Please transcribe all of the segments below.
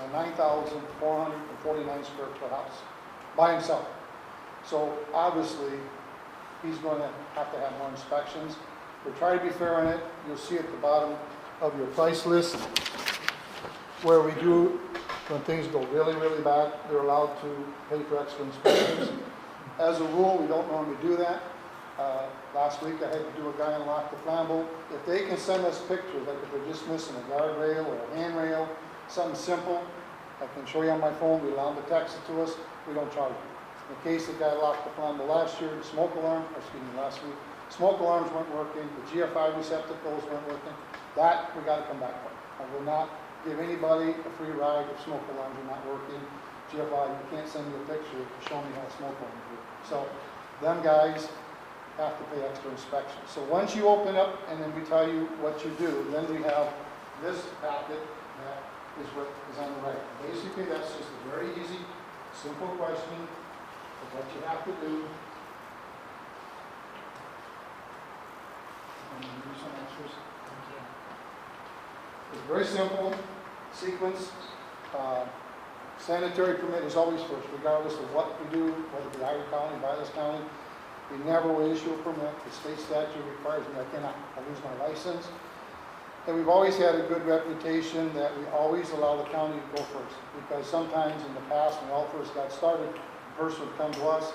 a 9,449 square foot house by himself. So obviously, he's going to have more inspections. We'll try to be fair on it. You'll see at the bottom of your price list where we do, when things go really, really bad, they're allowed to pay for extra inspections. As a rule, we don't normally do that. Last week I had to do a guy unlock the flammable. If they can send us pictures, like if they're just missing a guardrail or a handrail, something simple, I can show you on my phone. We allow them to text it to us. We don't charge them. In the case the guy locked the flammable last year, the smoke alarm, last week, smoke alarms weren't working, the GFI receptacles weren't working. That we got to come back for. I will not give anybody a free ride if smoke alarms are not working. GFI, you can't send me a picture to show me how smoke alarms work. So them guys have to pay extra inspection. So once you open up and then we tell you what you do, then we have this packet that is what is on the right. Basically, that's just a very easy, simple question of what you have to do. And then do some answers. It's very simple sequence. Sanitary permit is always first, regardless of what we do, whether it be Iowa County, Vilas County. We never will issue a permit. The state statute requires me, I lose my license. And we've always had a good reputation that we always allow the county to go first. Because sometimes in the past, when we all first got started, the person would come to us,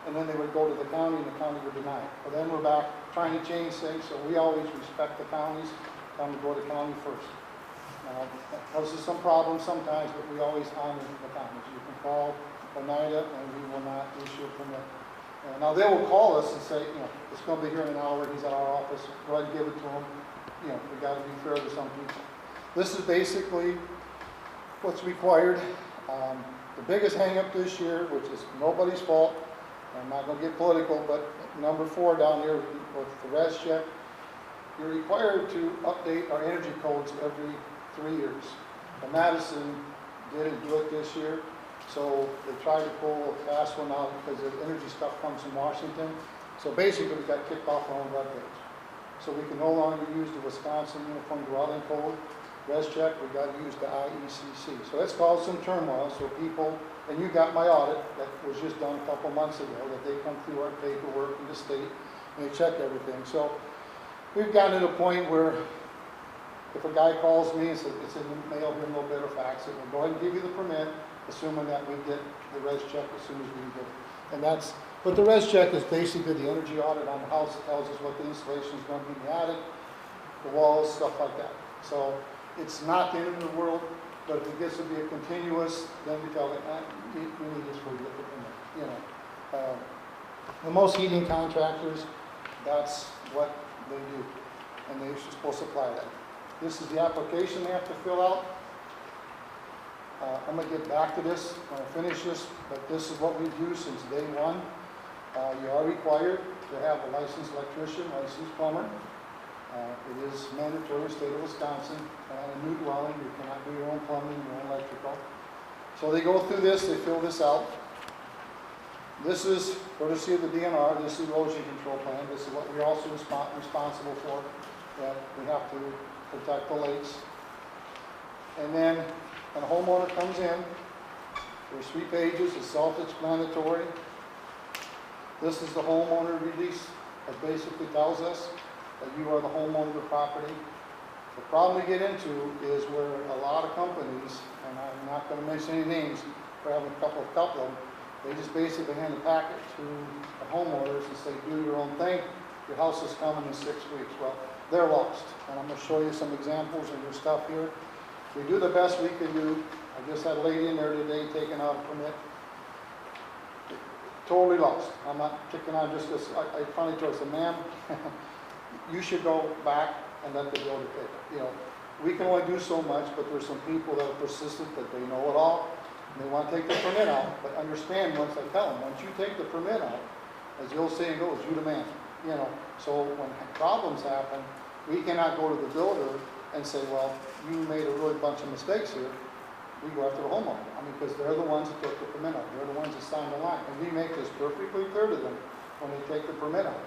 and then they would go to the county, and the county would deny it. But then we're back trying to change things, so we always respect the counties, tell them to go to the county first. Now, that causes some problems sometimes, but we always honor the counties. You can call Oneida, and we will not issue a permit. Now they will call us and say, it's going to be here in an hour, he's at our office, go ahead and give it to him. We got to be fair to some people. This is basically what's required. The biggest hang-up this year, which is nobody's fault, I'm not going to get political, but number 4 down here with the res check, you're required to update our energy codes every 3 years. And Madison didn't do it this year. So they tried to pull a fast one out because the energy stuff comes from Washington. So basically we got kicked off our own webpage. So we can no longer use the Wisconsin Uniform Dwelling Code, res check, we got to use the IECC. So that's caused some turmoil, so people, and you got my audit that was just done a couple months ago, that they come through our paperwork in the state and they check everything. So we've gotten to the point where if a guy calls me and says it's in the mail here, no better fax it, we'll go ahead and give you the permit, assuming that we get the res check as soon as we get it. And that's, but the res check is basically the energy audit on the house. It tells us what the installation is going to be in the attic, the walls, stuff like that. So it's not the end of the world, but if it gets to be a continuous, then we tell them, we need this for you to get the permit. The most heating contractors, that's what they do, and they're supposed to apply that. This is the application they have to fill out. I'm going to get back to this when I finish this, but this is what we've used since day one. You are required to have a licensed electrician, licensed plumber. It is mandatory in the state of Wisconsin. On a new dwelling, you cannot do your own plumbing, your own electrical. So they go through this, they fill this out. This is courtesy of the DNR. This is erosion control plan. This is what we're also responsible for, that we have to protect the lakes. And then when a homeowner comes in, there's 3 pages, it's self-explanatory. This is the homeowner release. It basically tells us that you are the homeowner of the property. The problem we get into is where a lot of companies, and I'm not going to mention any names, but I have a couple of them, they just basically hand a packet to the homeowners and say, do your own thing. Your house is coming in 6 weeks. Well, they're lost. And I'm going to show you some examples of your stuff here. We do the best we can do. I just had a lady in there today taking out a permit. Totally lost. I'm not kicking on just because I finally told her, I said, ma'am, you should go back and let the builder take it. We can only do so much, but there's some people that are persistent, that they know it all, and they want to take the permit out. But understand, once I tell them, once you take the permit out, as the old saying goes, you the man. So when problems happen, we cannot go to the builder and say, well, you made a really bunch of mistakes here. We go after the homeowner. Because they're the ones that took the permit out. They're the ones that signed the line. And we make this perfectly clear to them when they take the permit out.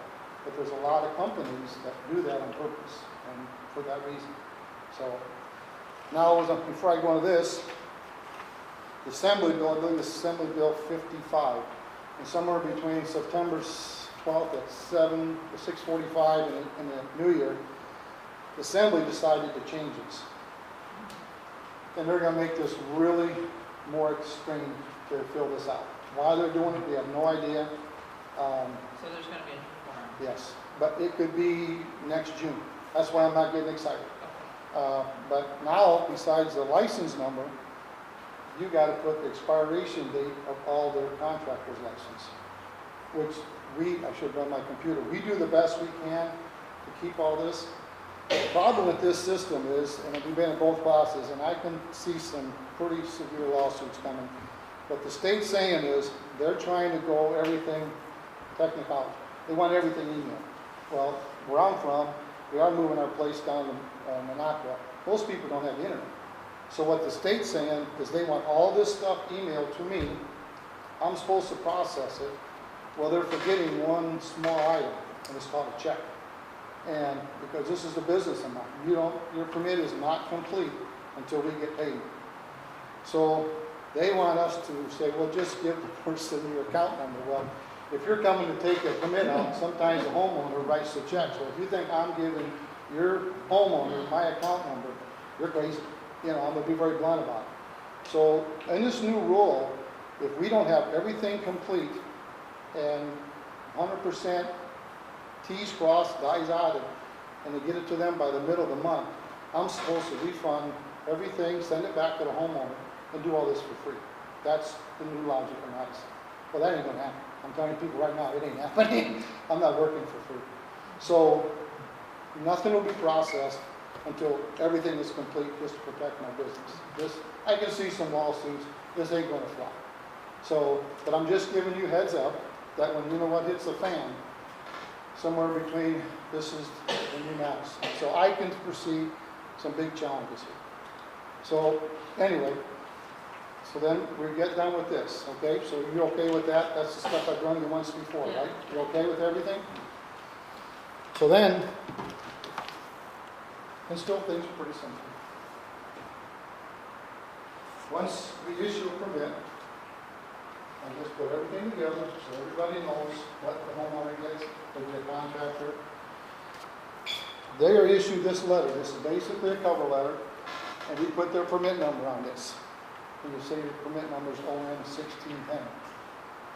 But there's a lot of companies that do that on purpose, and for that reason. So now, before I go into this, The Assembly Bill, I believe it's Assembly Bill 55, and somewhere between September 12th at 6:45 and the New Year, the Assembly decided to change this. And they're going to make this really more extreme to fill this out. Why they're doing it, we have no idea. So there's going to be a new form. Yes, but it could be next June. That's why I'm not getting excited. But now, besides the license number, you got to put the expiration date of all their contractor's license, which I should run my computer. We do the best we can to keep all this. The problem with this system is, and we've been in both classes, and I can see some pretty severe lawsuits coming. What the state's saying is they're trying to go everything technical. They want everything emailed. Well, where I'm from, we are moving our place down to Monaco. Most people don't have the internet. So what the state's saying is they want all this stuff emailed to me. I'm supposed to process it. Well, they're forgetting one small item, and it's called a check. And because this is a business amount, your permit is not complete until we get paid. So they want us to say, well, just give the person your account number. Well, if you're coming to take a permit out, sometimes the homeowner writes the check. So if you think I'm giving your homeowner my account number, you're crazy. I'm going to be very blunt about it. So in this new rule, if we don't have everything complete and 100% T's crossed, I's dotted, and they get it to them by the middle of the month, I'm supposed to refund everything, send it back to the homeowner, and do all this for free. That's the new logic on how to say. Well, that ain't going to happen. I'm telling people right now, it ain't happening. I'm not working for free. So nothing will be processed until everything is complete, just to protect my business. I can see some lawsuits. This ain't going to fly. So, but I'm just giving you heads up that when what hits the fan, somewhere between this is the new max. So I can foresee some big challenges here. So anyway, so then we get done with this, okay? So you're okay with that? That's the stuff I've run you once before, Yeah. right? You're okay with everything? So then, and still things are pretty simple. Once we issue a permit, I just put everything together so everybody knows what the homeowner gets, they get a contractor. They are issued this letter. This is basically a cover letter, and we put their permit number on this. And you say your permit number is ON1610.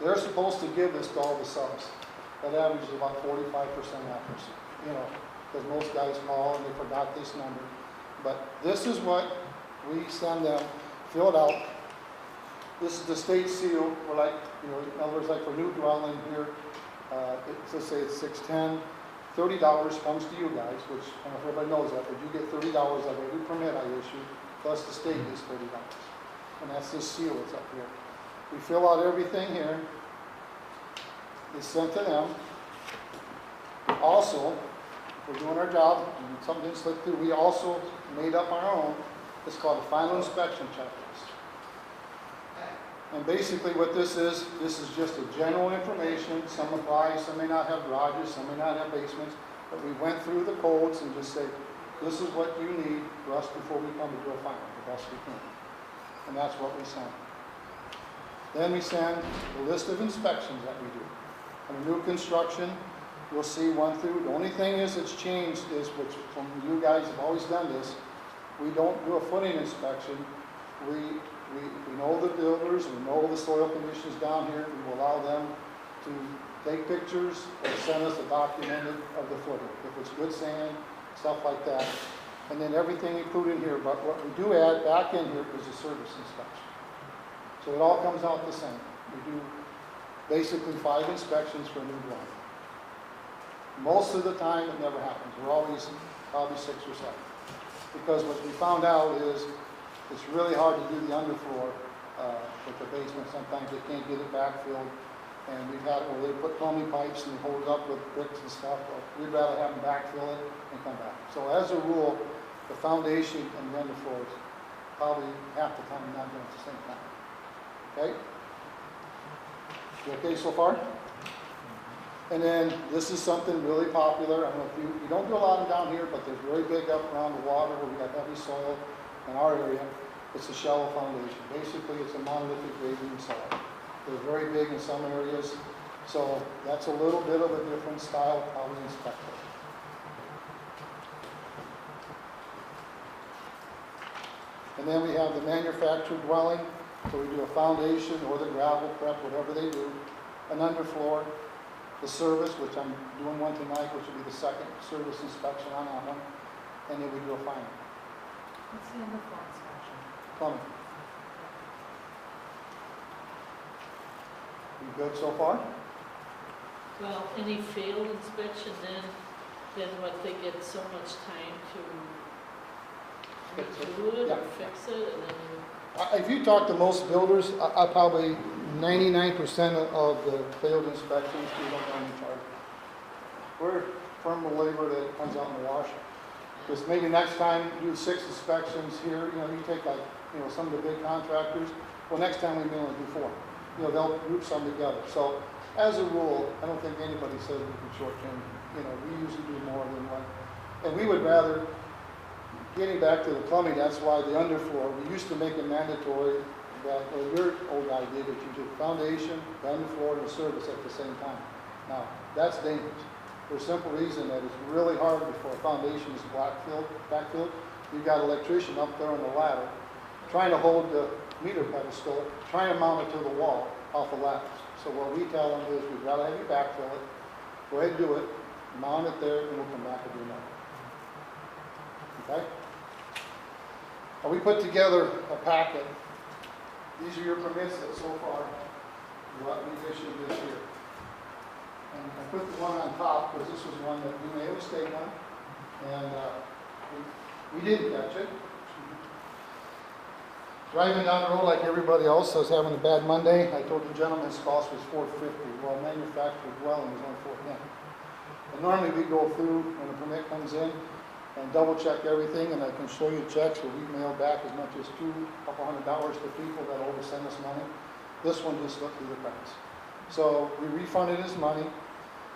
They're supposed to give this to all the subs. That averages about 45% accuracy, because most guys call and they forgot this number. But this is what we send them, fill it out. This is the state seal. We're like, in other words, like for new dwelling here, let's say it's 610. $30 comes to you guys, which I don't know if everybody knows that, but you get $30 of every permit I issue, plus the state is $30. And that's this seal that's up here. We fill out everything here. It's sent to them. Also, if we're doing our job, and something didn't slip through, we also made up our own. It's called a final inspection checklist. And basically what this is just a general information. Some apply, some may not have garages, some may not have basements. But we went through the codes and just said, this is what you need for us before we come to do a final, the best we can. And that's what we send. Then we send a list of inspections that we do. On a new construction, we'll see 1 through. The only thing that's changed is, which from you guys have always done this, we don't do a footing inspection. We know the builders, we know the soil conditions down here. We will allow them to take pictures or send us a document of the footing. If it's good sand, stuff like that. And then everything included in here. But what we do add back in here is a service inspection. So it all comes out the same. We do basically 5 inspections for a new dwelling. Most of the time it never happens. We're always probably 6 or 7. Because what we found out is it's really hard to do the underfloor with the basement. Sometimes they can't get it backfilled. And we've had it where they put plumbing pipes and they hold it up with bricks and stuff. But we'd rather have them backfill it and come back. So as a rule, the foundation and the underfloors, probably half the time you're not doing it at the same time. Okay? You okay so far? And then this is something really popular. I don't know if you don't do a lot of them down here, but they're very big up around the water where we got heavy soil in our area. It's a shallow foundation. Basically, it's a monolithic grading solid. They're very big in some areas, so that's a little bit of a different style of how we inspect it. And then we have the manufactured dwelling, so we do a foundation or the gravel prep, whatever they do, an underfloor, the service, which I'm doing one tonight, which will be the second service inspection on that one, and then we do a final. What's the underfloor inspection? Plumbing. You good so far? Well, any failed inspection, then what, they get so much time to Fix it. redo it Yeah. or fix it, and then If you talk to most builders, I probably 99% of the failed inspections, we don't run in charge. We're firm believer that it comes out in the wash. Because maybe next time, do 6 inspections here, you take like, some of the big contractors, well, next time we may only do 4. They'll group some together. So, as a rule, I don't think anybody says we can shortchange. We usually do more than one. And we would rather, getting back to the plumbing, that's why the underfloor, we used to make it mandatory that, or your old guy did, that you did foundation, the underfloor, and the service at the same time. Now, that's dangerous. For a simple reason that it's really hard before a foundation is backfilled. You've got an electrician up there on the ladder, trying to hold the meter pedestal, trying to mount it to the wall off the ladders. So what we tell them is, we'd rather have you backfill it, go ahead and do it, mount it there, and we'll come back and do another. Okay? Now, we put together a packet. These are your permits that so far, what we've issued this year. And I put the one on top, because this was one that we made a mistake on, and we didn't catch it. Driving down the road like everybody else, I was having a bad Monday. I told the gentleman his cost was $450. Well, manufactured dwelling was only $410. And normally we go through when a permit comes in and double check everything, and I can show you checks where we mailed back as much as $200 to people that always send us money. This one just slipped through the cracks. So we refunded his money,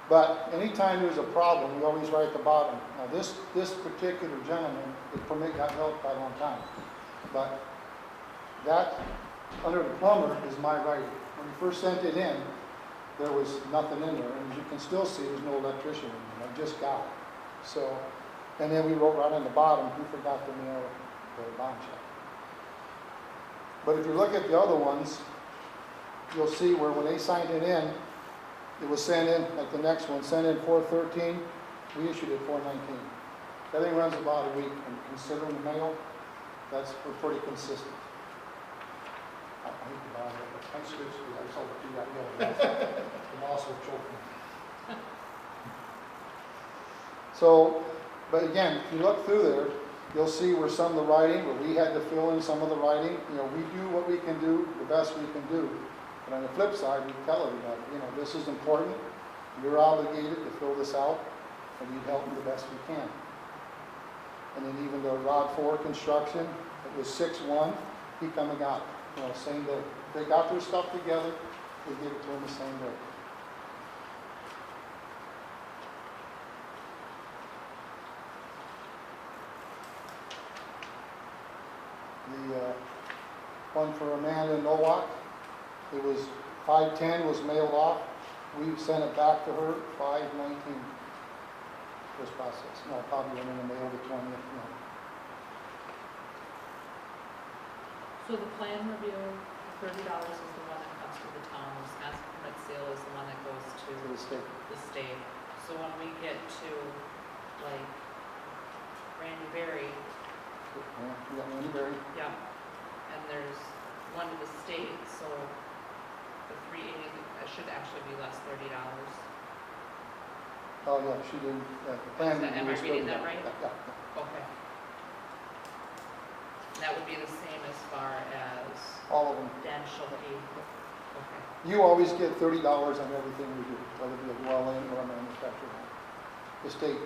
but anytime there's a problem, we always write at the bottom. Now this particular gentleman, the permit got held by a long time, but that, under the plumber, is my writing. When we first sent it in, there was nothing in there, and as you can still see, there's no electrician in there. I just got it. So, and then we wrote right on the bottom, who forgot to mail the bond check. But if you look at the other ones, you'll see where when they signed it in, it was sent in, like the next one, sent in 4/13, we issued it 4/19. Everything runs about a week, and considering the mail, we're pretty consistent. I hate to bother, but I switched because I saw what you got going. I'm also choking. So, but again, if you look through there, you'll see where some of the writing, where we had to fill in some of the writing. We do what we can do, the best we can do. But on the flip side, we tell everybody, this is important. You're obligated to fill this out, and we help you the best we can. And then even the Rod 4 construction, it was 6/1, he come and got it. Same day. They got their stuff together, we give it to them the same day. The one for Amanda Nowak, it was 5/10 was mailed off. We sent it back to her 5/19. This process. No, probably went in the mail the 20th. No. So the plan review, $30 is the one that comes to the town, Wisconsin permit sale is the one that goes to To the state. the state. So when we get to, like, Randy Berry, Yeah, you got Randy Berry. yeah, and there's one to the state, so the 380, that should actually be less $30. Oh, yeah, she didn't, the plan. Am I review was reading 30. that right? Yeah. Okay. That would be the same as far as All of them. Dan Schulte. Okay. You always get $30 on everything we do, whether it be a dwelling or a manufactured home. The state.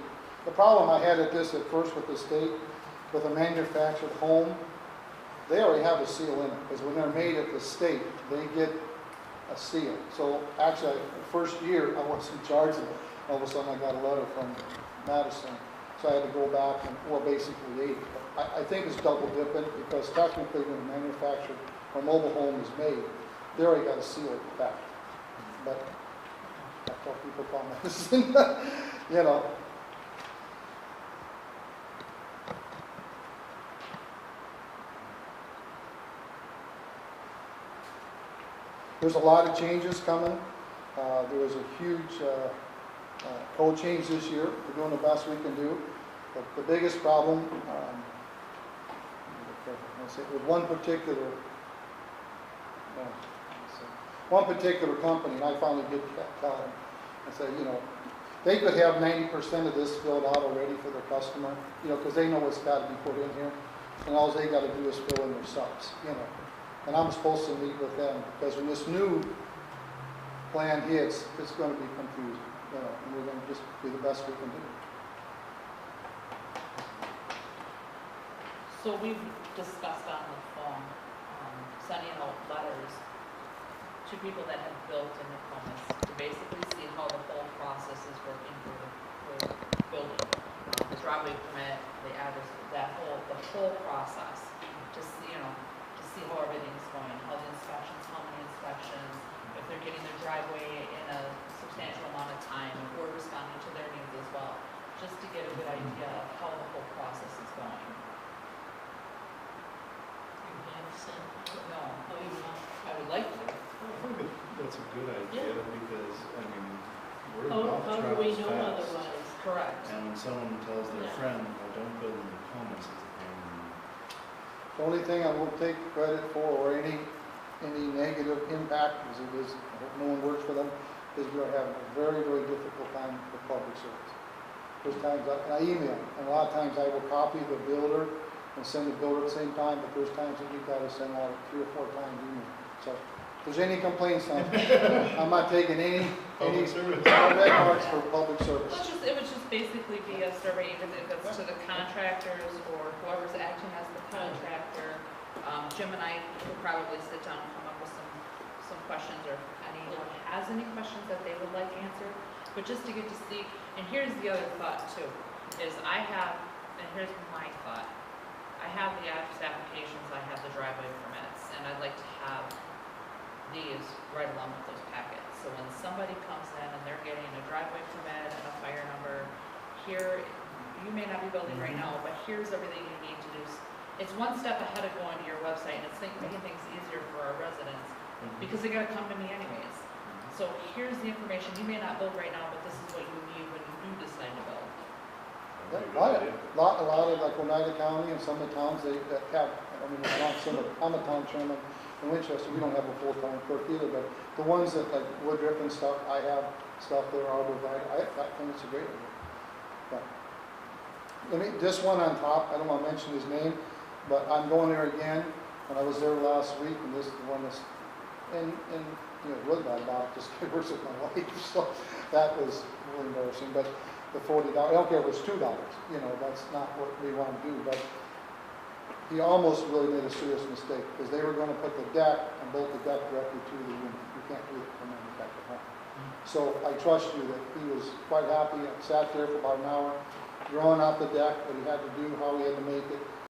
The problem I had at first with the state, with a manufactured home, they already have a seal in it, because when they're made at the state, they get a seal. So actually, the first year, I wasn't charged of it. All of a sudden, I got a letter from Madison, so I had to go back and, well, basically 80. I think it's double dipping, because technically when a manufactured or mobile home is made, they already got a seal back. But that's what people call medicine, you know. There's a lot of changes coming. There was a huge code change this year. We're doing the best we can do. But the biggest problem, with one particular company, and I finally did tell them, I said, you know, they could have 90% of this filled out already for their customer, you know, because they know what's got to be put in here, and all they got to do is fill in their subs, you know. And I'm supposed to meet with them, because when this new plan hits, it's going to be confusing, you know, and we're going to just do the best we can do. So we've discussed on the phone, sending out letters to people that have built in Nokomis to basically see how the whole process is working for the building. The driveway permit, the address, the whole process, just, you know, to see how everything's going, how the inspections, how many inspections, if they're getting their driveway in a substantial amount of time, if we're responding to their needs as well, just to get a good idea of how the whole process is going. No, I would like to. I think that's a good idea because, I mean, word How of mouth do we travels know fast. otherwise? Correct. And when someone tells their Yeah. friend, well, don't build in the comments, it's a pain. The only thing I won't take credit for, or any negative impact, as it is, I hope no one works for them, is we're having a very, very difficult time with public service. There's times, and I email, and a lot of times I will copy the builder and send the builder at the same time, but there's times that you've got to send out 3 or 4 times email. So if there's any complaints, I'm not taking any Public service. red marks for public service. It would just basically be a survey, even if it's to the contractors or whoever's acting as the contractor. Jim and I will probably sit down and come up with some questions, or if anyone has any questions that they would like answered. But just to get to see, and here's the other thought too, is and here's my thought. I have the address applications, I have the driveway permits, and I'd like to have these right along with those packets. So when somebody comes in and they're getting a driveway permit and a fire number, here, you may not be building right now, but here's everything you need to do. It's one step ahead of going to your website, and it's making things easier for our residents, because they gotta come to me anyways. So here's the information, you may not build right now, but this is what you need when you do decide to build. That's a good idea. A lot of, like Oneida County and some of the towns, that have, I mean, I'm a town chairman in Winchester, we don't have a full-time clerk either, but the ones that, like Woodruff and stuff, I have stuff there, Arborvitae, I think it's a great idea. But this one on top, I don't want to mention his name, but I'm going there again, when I was there last week, and this is the one that's, and you know, really bad about it, just works with my wife, so that was really embarrassing, but the $40, I don't care if it's $2, you know, that's not what we want to do, but he almost really made a serious mistake, because they were going to put the deck and bolt the deck directly to the unit. You can't do it from the deck at home. So I trust you that he was quite happy, and sat there for about an hour, drawing out the deck, what he had to do, how he had to make it,